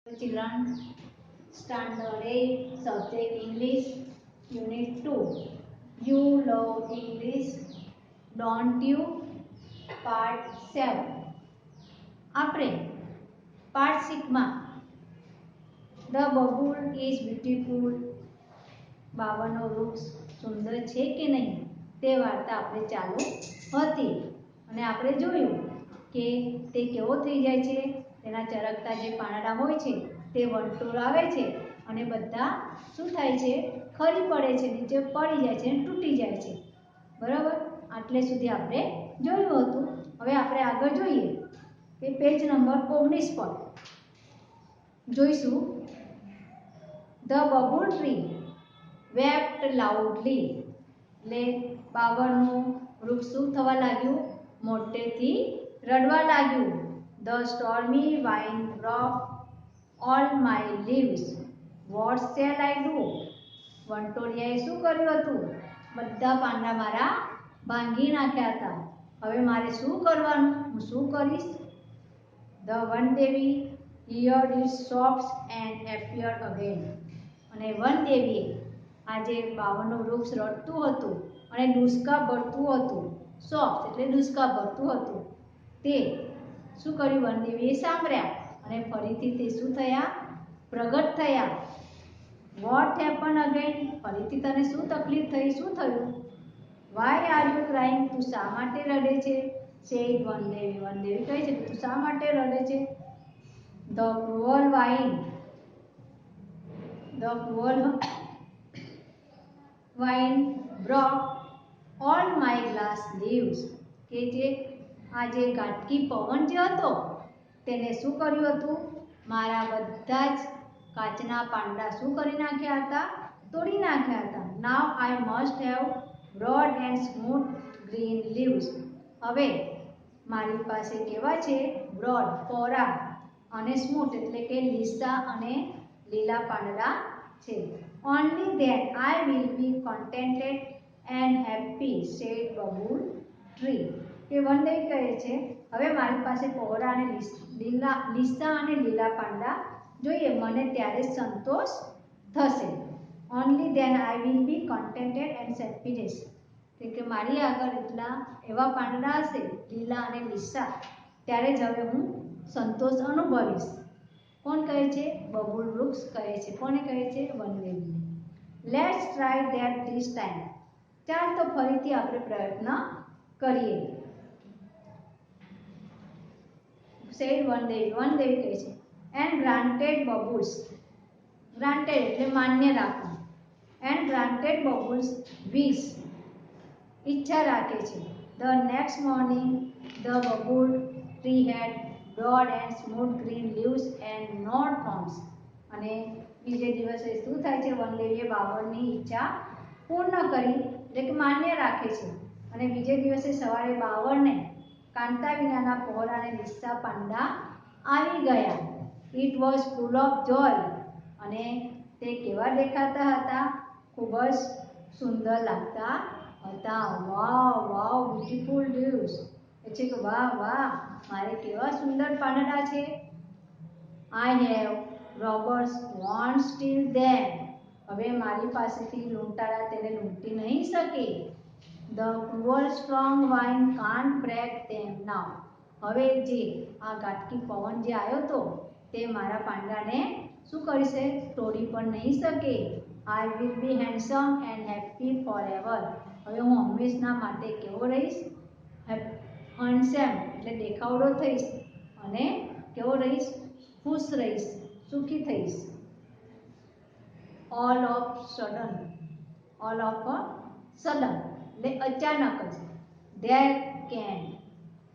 Children, Standard 8, Subject English, Unit 2. You love English, don't you? Part 7. આપણે પાઠ 6 માં The bubble is beautiful, બાવળનો વૃક્ષ સુંદર છે કે નહીં તે વાર્તા આપણે ચાલુ હતી અને આપણે જોયું કે તે કેવો થઈ જાય છે, તેના ચરકતા જે પાંદડા હોય છે તે વંટોળ આવે છે અને બધા શું થાય છે, ખરી પડે છે, નીચે પડી જાય છે અને તૂટી જાય છે. બરાબર, આટલે સુધી આપણે જોયું હતું. હવે આપણે આગળ જોઈએ કે પેજ નંબર 19 પર જોઈશું. The bubble tree wept loudly. એટલે બાવળનું વૃક્ષ શું થવા લાગ્યું, મોટેથી રડવા લાગ્યું. The stormy wind broke all my leaves. What shall I do? વંટોળિયાએ શું કર્યું હતું, બધા પાંદડા મારા ભાંગી નાખ્યા હતા. હવે મારે શું કરવાનું, હું શું કરીશ? The Vandevi heard its sobs and appeared again. અને વનદેવીએ આજે બાવળનું વૃક્ષ રડતું હતું અને ડૂસકા ભરતું હતું. સોપ્સ એટલે ડૂસકા ભરતું હતું. તે શું કર્યું, વનદેવીએ સાંભળ્યા અને ફરીથી તે શું થયા, પ્રગટ થયા. What happen again? ફરીથી તને શું તકલીફ થઈ, શું થયું? Why are you crying? તું શા માટે રડે છે? સેડ વનદેવી. વનદેવી કહે છે કે તું શા માટે રડે છે? The cruel wind broke all my glass leaves. કે જે આ જે ઘાટકી પવન જે હતો તેને શું કર્યું હતું, મારા બધા જ કાચના પાંદડા શું કરી નાખ્યા હતા, તોડી નાખ્યા હતા. Now I must have broad and smooth green leaves. હવે મારી પાસે કેવા છે, બ્રોડ પહોળા અને સ્મૂથ એટલે કે લીસા અને લીલા પાંદડા છે. Only then I will be contented and happy, said bubble tree. કે વનદેવી કહે છે હવે મારી પાસે પહોળા અને લીસા અને લીલા પાંદડા જોઈએ, મને ત્યારે સંતોષ થશે. Only then I will be contented and happiness. કે મારી આગળ એટલા એવા પાંદડા હશે લીલા અને લીસા, ત્યારે જ હવે હું સંતોષ અનુભવીશ. કોણ કહે છે, બબુલ વૃક્ષ કહે છે. કોને કહે છે, વનદેવી. Let's try that this time. ચાલ તો ફરીથી આપણે પ્રયત્ન કરીએ. સેડ વનદેવી. વનદેવી કહે છે એન્ડ ગ્રાન્ટેડ બબુલ્સ. ગ્રાન્ટેડ એટલે માન્ય રાખવું. એન્ડ ગ્રાન્ટેડ બબુલ્સ વિશ ઈચ્છા રાખે છે. The next morning the babul tree had broad and smooth green leaves and no thorns. અને બીજે દિવસે શું થાય છે, વનદેવીએ બાવળની ઈચ્છા પૂર્ણ કરી એટલે કે માન્ય રાખે છે અને બીજે દિવસે સવારે બાવળને કાંતા વિનાના પહોળા અને લીસા પાંદડા આવી ગયા. It was full of joy. અને તે કેવા દેખાતા હતા, ખૂબ જ સુંદર લાગતા હતા. વાવ વાવ બ્યુટીફુલ લીવ્સ એટલે કે વાહ વાહ મારે કેવા સુંદર પાંદડા છે. I have robbers won't steal them. હવે મારી પાસેથી લૂંટારા તેને લૂંટી નહીં શકે. The cruel strong wind can't break them now. હવે જે આ ઘાટકી પવન જે આવ્યો હતો તે મારા પાંદડાને શું કરશે, તોડી પણ નહીં શકે. I will be handsome and happy four ever. હવે હું હંમેશના માટે કેવો રહીશ, હેન્ડસમ એટલે દેખાવડો થઈશ અને કેવો રહીશ, ખુશ રહીશ, સુખી થઈશ. ઓલ ઓફ સડન એટલે અચાનક જ. ધેર કેમ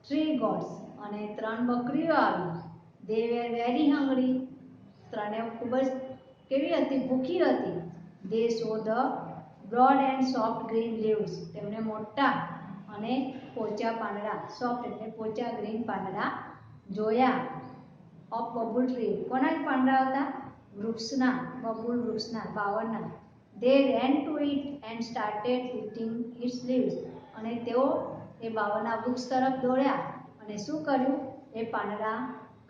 થ્રી ગોટ્સ. અને 3 બકરીઓ આવી. They were very hungry. ત્રણે ખૂબ જ કેવી હતી, ભૂખી હતી. They saw the broad and soft green leaves. તેમણે મોટા અને પોચા પાંદડા, સોફ્ટ એટલે પોચા ગ્રીન પાંદડા જોયા. Of babul tree. કોના પાંદડા હતા, વૃક્ષના, બબુલ વૃક્ષના, બાવળના. They ran to eat and started eating its leaves. અને તેઓ એ બાવળના વૃક્ષ તરફ દોડ્યા અને શું કર્યું, એ પાંદડા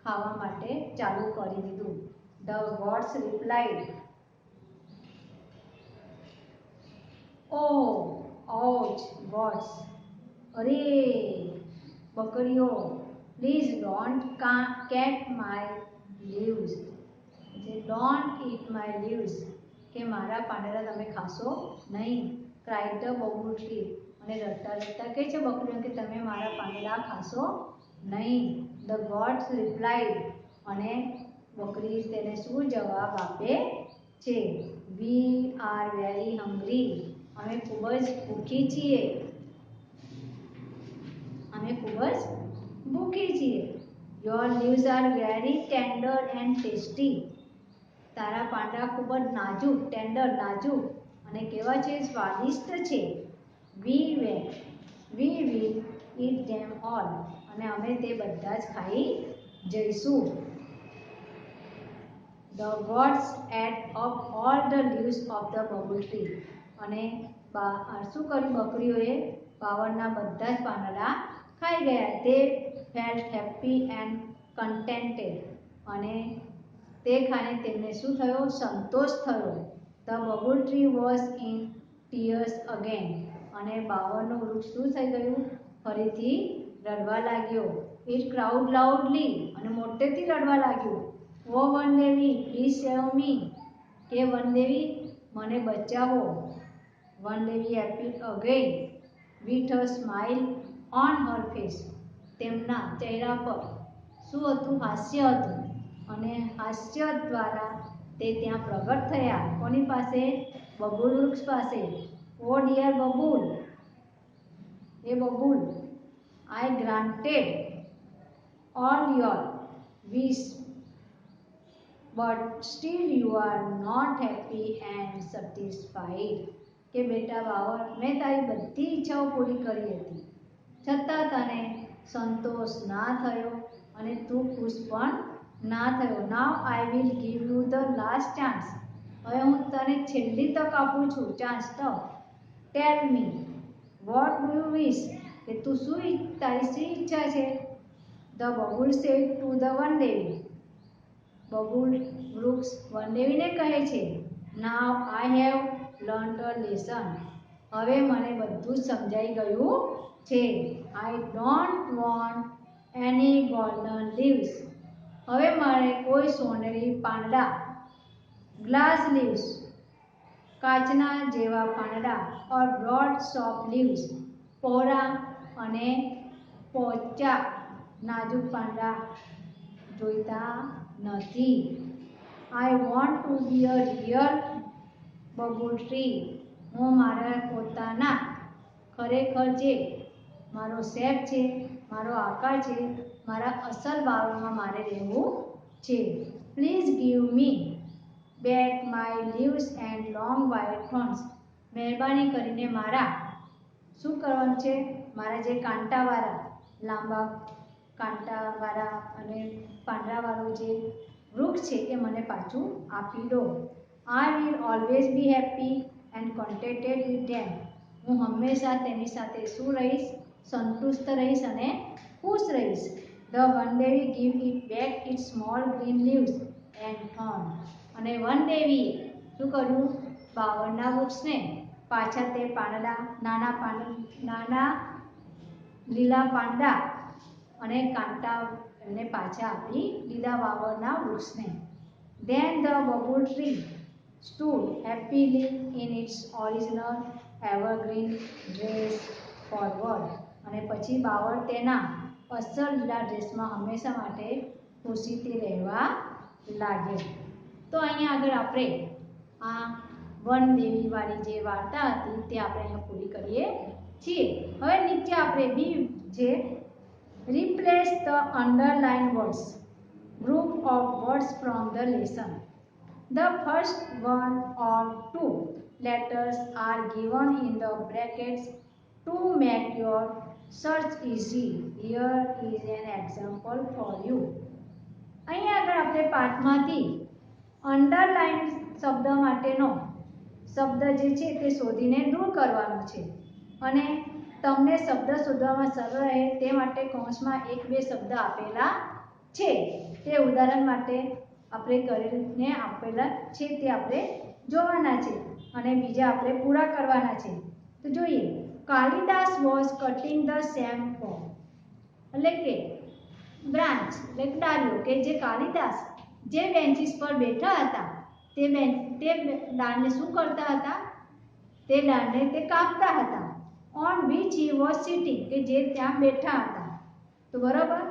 ખાવા માટે ચાલુ કરી દીધું. The gods replied, Oh, ouch, gods. अरे बकरीओ, please don't cut my leaves, don't eat my leaves, के मारा પાંદડા તમે ખાશો નહીં. ક્રાઇડ ધ બબુલ ટ્રી, અને રડતા રડતા કહે છે બકરીઓ કે તમે મારા પાંદડા ખાશો નહીં. ધ ગોડ્સ રિપ્લાઇડ, અને બકરી તેને શું જવાબ આપે છે? વી આર વેરી હંગ્રી, અમે ખૂબ જ ભૂખી છીએ, અમે ખૂબ જ ભૂખી છીએ. Your leaves are very tender and tasty, તારા પાંદડા ખૂબ જ નાજુક, ટેન્ડર નાજુક અને કેવા છે? સ્વાદિષ્ટ છે. We will it them all, અને અમે તે બધા જ ખાઈ જઈશું. The gods ate up all the leaves of the babul tree, અને શું કર્યું બકરીઓએ? બાવળના બધા જ પાંદડા ખાઈ ગયા. તે ફેલ્ટ હેપી એન્ડ કન્ટેન્ટેડ, અને તે ખાઈને તેમને શું થયો? સંતોષ થયો. The babul tree was in tears again, અને બાવળનું વૃક્ષ શું થઈ ગયું? ફરીથી રડવા લાગ્યો. ઇટ ક્રાઉડ લાઉડલી, અને મોટેથી રડવા લાગ્યું. ઓ વનદેવી, પ્લીઝ સેવ મી, કે વનદેવી મને બચાવો. Vandevi appeared again with a smile on her face, તેમના ચહેરા પર શું હતું? હાસ્ય હતું, અને હાસ્ય દ્વારા તે ત્યાં પ્રગટ થયા. કોની પાસે? બબુલ વૃક્ષ પાસે. ઓ ડિયર બબુલ, એ બબુલ, I granted all your wish, but still you are not happy and satisfied, કે બેટા બાવળ, મેં તારી બધી ઈચ્છાઓ પૂરી કરી હતી, છતાં તને સંતોષ ના થયો અને તું ખુશ પણ ના થયો. Now I will give you the last chance, હવે હું તને છેલ્લી તક આપું છું. ચાન્સ તક. Tell me what do you wish, કે તું તારી શી ઈચ્છા છે? The babul said to the Vandevi, બબુલ વૃક્ષ વનદેવીને કહે છે, now I have learned a lesson, હવે મને બધું જ સમજાઈ ગયું છે. I don't want any golden leaves, હવે મારે કોઈ સોનેરી પાંદડા, ગ્લાસ લીવ્સ, કાચના જેવા પાંદડા, ઓર બ્રોડ સોફ્ટ લીવ્સ, પહોળા અને પોચા નાજુક પાંદડા જોઈતા નથી. I want to be a real babul tree, હું મારા પોતાના ખરેખર જે મારો શેપ છે, મારો આકાર છે, મારા અસલ બાવળમાં મારે રહેવું છે. Please give me back my leaves and long white thorns, મહેરબાની કરીને મારા શું કરવાનું છે? મારા જે કાંટાવાળા, લાંબા કાંટાવાળા અને પાંદડાવાળું જે વૃક્ષ છે એ મને પાછું આપી દો. I will always be happy and contented with them, હું હંમેશા તેની સાથે શું રહીશ? સંતુષ્ટ રહીશ અને ખુશ રહીશ. The Vandevi give it back it small green leaves and thorn, અને વનદેવી શું કર્યું? બાવળના વૃક્ષને પાછા તે પાંદડા, નાના લીલા પાંદડા અને કાંટા એમને પાછા આપી દીધા બાવળના વૃક્ષને. Then the bubble tree stood happily in its original evergreen dress forward, અને પછી બાવળ તેના અસલ લીલા ડ્રેસમાં હંમેશા માટે ખુશીથી રહેવા લાગ્યો. તો અહીંયા આગળ આપણે આ વનદેવીવાળી જે વાર્તા હતી તે આપણે અહીંયા પૂરી કરીએ છીએ. હવે નીચે આપણે બી છે, replace the underlined words, group of words from the lesson. The first one or two letters are given in the brackets to make your search easy. Here is an example for you. અહીંયા આગળ આપણે પાઠમાંથી underline શબ્દ માટેનો શબ્દ જે છે તે શોધીને દૂર કરવાનો છે, અને તમને શબ્દ શોધવામાં સરળ રહે તે માટે કૌંસમાં 1-2 શબ્દ આપેલા છે. તે ઉદાહરણ માટે આપણે કરીને આપેલા છે તે આપણે જોવાના છે અને બીજા આપણે પૂરા કરવાના છે. તો જોઈએ, Kalidas was cutting the same for, એટલે કે બ્રાન્ચ એટલે ડાળીઓ કે જે કાલિદાસ જે બેન્ચીસ પર બેઠા હતા તે ડાળને શું કરતા હતા? તે ડાળને તે કાપતા હતા. On which he was sitting, કે જે ત્યાં બેઠા હતા. તો બરાબર,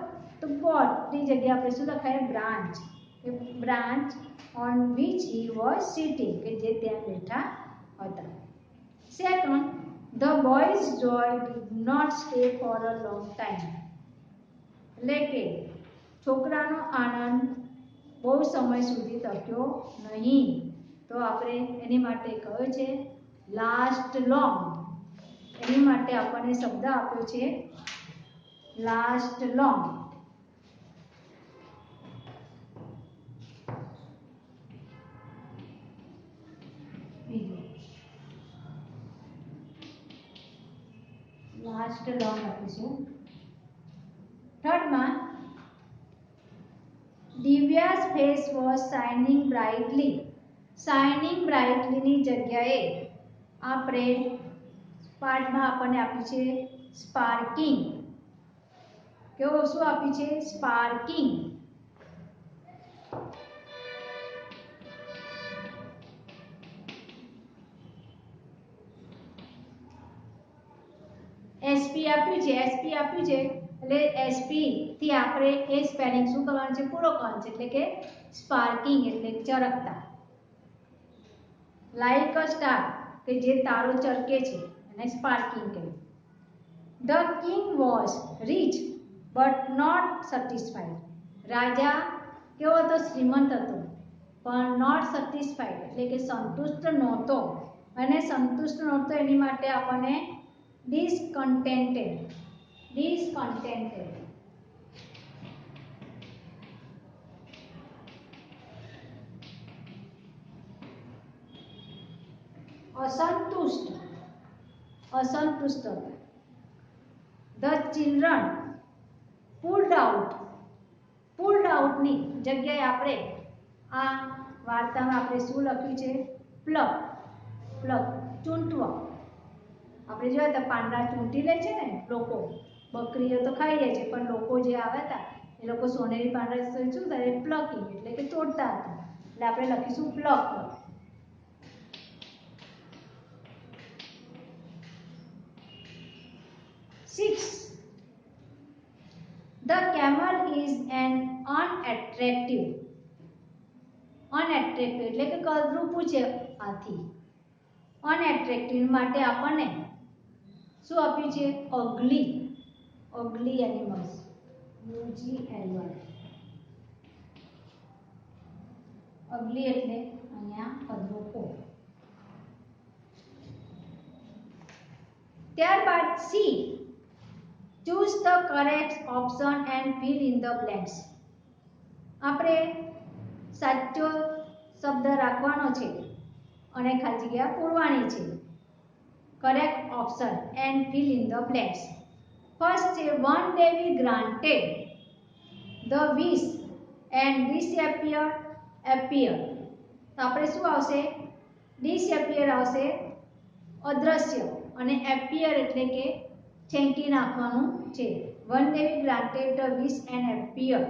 તો પોટ ની જગ્યાએ આપણે શું લખાય? Branch. Branch on which he was sitting, કે જે ત્યાં બેઠા હતા. Second, the boys joy did not stay for a long time, એટલે કે છોકરાનો આનંદ બહુ સમય સુધી ટક્યો નહીં. તો આપણે એની માટે કયો છે? Last long. એની માટે આપણને શબ્દ આપ્યો છે લાસ્ટ લોંગ. લાસ્ટ લોંગ આપીશું. થર્ડમાં, Divya's face was shining brightly. Shining બ્રાઇટલીની જગ્યાએ આપણે પાઠમાં આપણને આપ્યું છે સ્પાર્કિંગ. કેવો શું આપ્યું છે? સ્પાર્કિંગ. એસપી આપ્યું છે, એસપી આપ્યું છે એટલે એસપી થી આપણે એ સ્પેલિંગ શું કરવાનું છે? પૂરો કરવાનો છે, એટલે કે સ્પાર્કિંગ એટલે ચળકતા. લાઈક અ સ્ટાર, કે જે તારો ચળકે છે એને સ્પાર્કિંગ કહે. The king was rich but not satisfied. રાજા કેવો હતો? શ્રીમંત હતો પણ નોટ સેટિસ્ફાઈડ એટલે કે સંતુષ્ટ નહોતો. અને સંતુષ્ટ નહોતો એની માટે આપણને ડિસકન્ટેન્ટેડ. ડિસકન્ટેન્ટેડ અસંતુષ્ટ. અસંતુષ્ટ. The children pulled out. Pulled આઉટની જગ્યાએ આપણે આ વાર્તામાં આપણે શું લખ્યું છે? પ્લક. પ્લક ચૂંટવા. આપણે જોયા હતા પાંદડા ચૂંટી લે છે ને લોકો, બકરીઓ તો ખાઈ લે છે પણ લોકો જે આવ્યા હતા એ લોકો સોનેરી પાંદડા શું કરે? પ્લકિંગ એટલે કે તોડતા હતા. એટલે આપણે લખીશું pluck. 6. The camel is an unattractive. Unattractive એટલે કે કદરૂપું છે હાથી. Unattractive માટે આપણને શું આપ્યું છે? અગલી. અગલી એનિમલ્સ. UGLY. અગલી એટલે અહીંયા કદરૂપો. ત્યારબાદ C, choose the correct option and fill in the blanks. આપણે સાચો શબ્દ રાખવાનો છે અને ખાલી જગ્યા પૂરવાની છે. Correct option and fill in the blanks. First છે one day we granted the wish and disappear appear. તો આપણે શું આવશે? disappear આવશે અદ્રશ્ય અને appear એટલે કે છેંકી નાખવાનું છે. one day we granted the wish and appear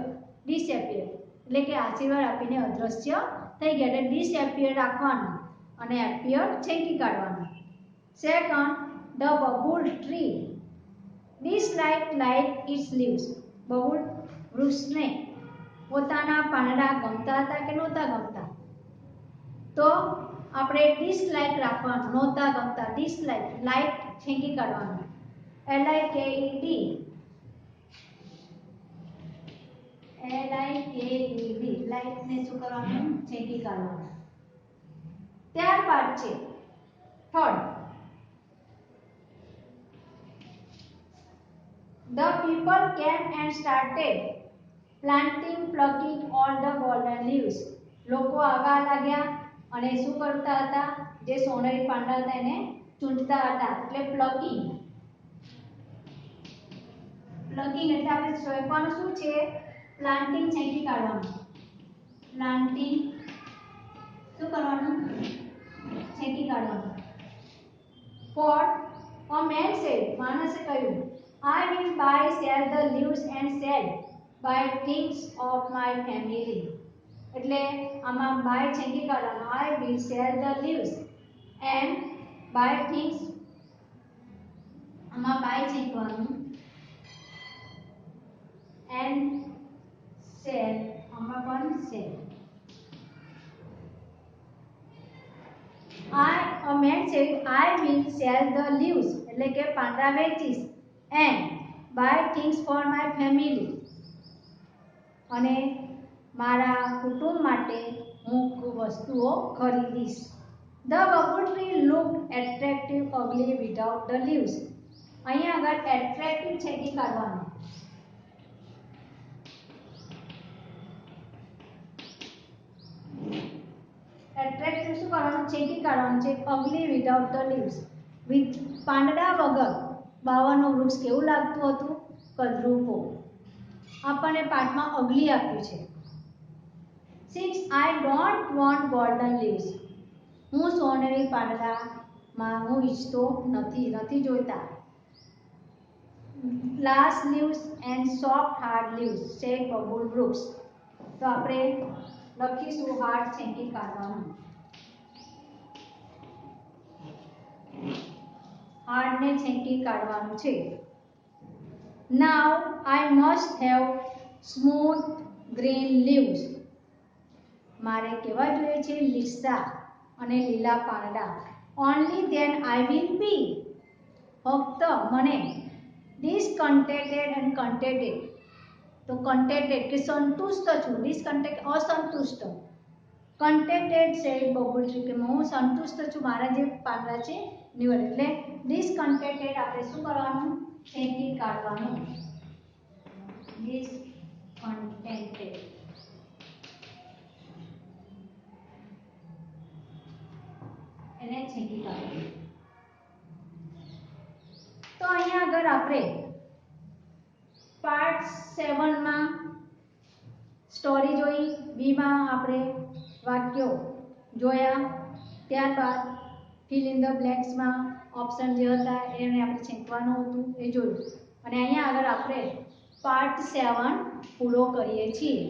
disappear એટલે કે આશીર્વાદ આપીને અદ્રશ્ય થઈ ગયા એટલે disappear રાખવાનું અને appear છેંકી કાઢવાનું. Second, the bubble tree disliked like its leaves. બબુલ વૃક્ષને પોતાના પાંદડા ગમતા હતા કે નહોતા ગમતા? તો આપણે dislike રાખવાનું, નહોતા ગમતા. dislike, like છેંકી કાઢવાનું. LIKED લાઈટ ને શું કરવાનું? છેંકી કાઢવાનું. ત્યારબાદ છે third, the people came and started planting plucking all the golden leaves. લોકો આવવા લાગ્યા અને શું કરતા હતા? જે સોનેરી પાંદડા હતા એને ચૂંટતા હતા એટલે પ્લકિંગ. પ્લકિંગ એટલે આપણે સોંપવાનું શું છે? પ્લાન્ટિંગ છેંકી કાઢવાનું. પ્લાન્ટિંગ શું કરવાનું છેકી કાઢવાનું. For a man said, માણસે કહ્યું, I will buy, sell the leaves and sell, buy things of my family. એટલે આમાં buy છેકી કાઢવાનું. I will sell the leaves and buy things. આમાં buy છેકવાનું and sell. આમાં પણ sell. A man said, I will sell the leaves એટલે કે પાંદડા વેચીશ and buy things for my family અને મારા કુટુંબ માટે હું વસ્તુઓ ખરીદીશ. The bubble tree looked attractive ugly without the leaves. અહીંયા આગળ attractive છેકી કાઢવાનું. attractive શું કરવાનું છેકી કાઢવાનું છે. ugly without the leaves. with પાંદડા વગર બાવળનું વૃક્ષ કેવું લાગતું હતું કદરૂપો. આપણને પાઠમાં ugly આપ્યું છે. 6 I don't want golden leaves. હું સોનેરી પાંદડામાં હું ઈચ્છતો નથી જોઈતા. Glass leaves and soft hard leaves said bubble wrooks. તો આપણે લખીશું હાર્ડ છેકી કાઢવાનું. હાર્ડ ને છેકી કાઢવાનું છે. Now I must have smooth green leaves. મારે કેવા જોઈએ છે લીસા અને લીલા પાંદડા. Only then I will be. ફક્ત મને discontented and contented. તો contented કે સંતુષ્ટ છું. discontented અસંતુષ્ટ. contented said bubble tree કે હું સંતુષ્ટ છું મારા જે પાંદડા છે નિવડ. એટલે discontented આપણે શું કરવાનું છેકી કાઢવાનું. discontented એને છેકી કાઢવાનું. તો અહીંયા આગળ આપણે પાર્ટ 7 માં સ્ટોરી જોઈ. બી માં આપણે વાક્યો જોયા. ત્યારબાદ ફિલ ઇન ધ બ્લેન્ક્સ માં ઓપ્શન જે હતા એને આપણે છેકવાનું હતું એ જોયું. અને અહીંયા આગળ આપણે પાર્ટ 7 પૂરો કરીએ છીએ.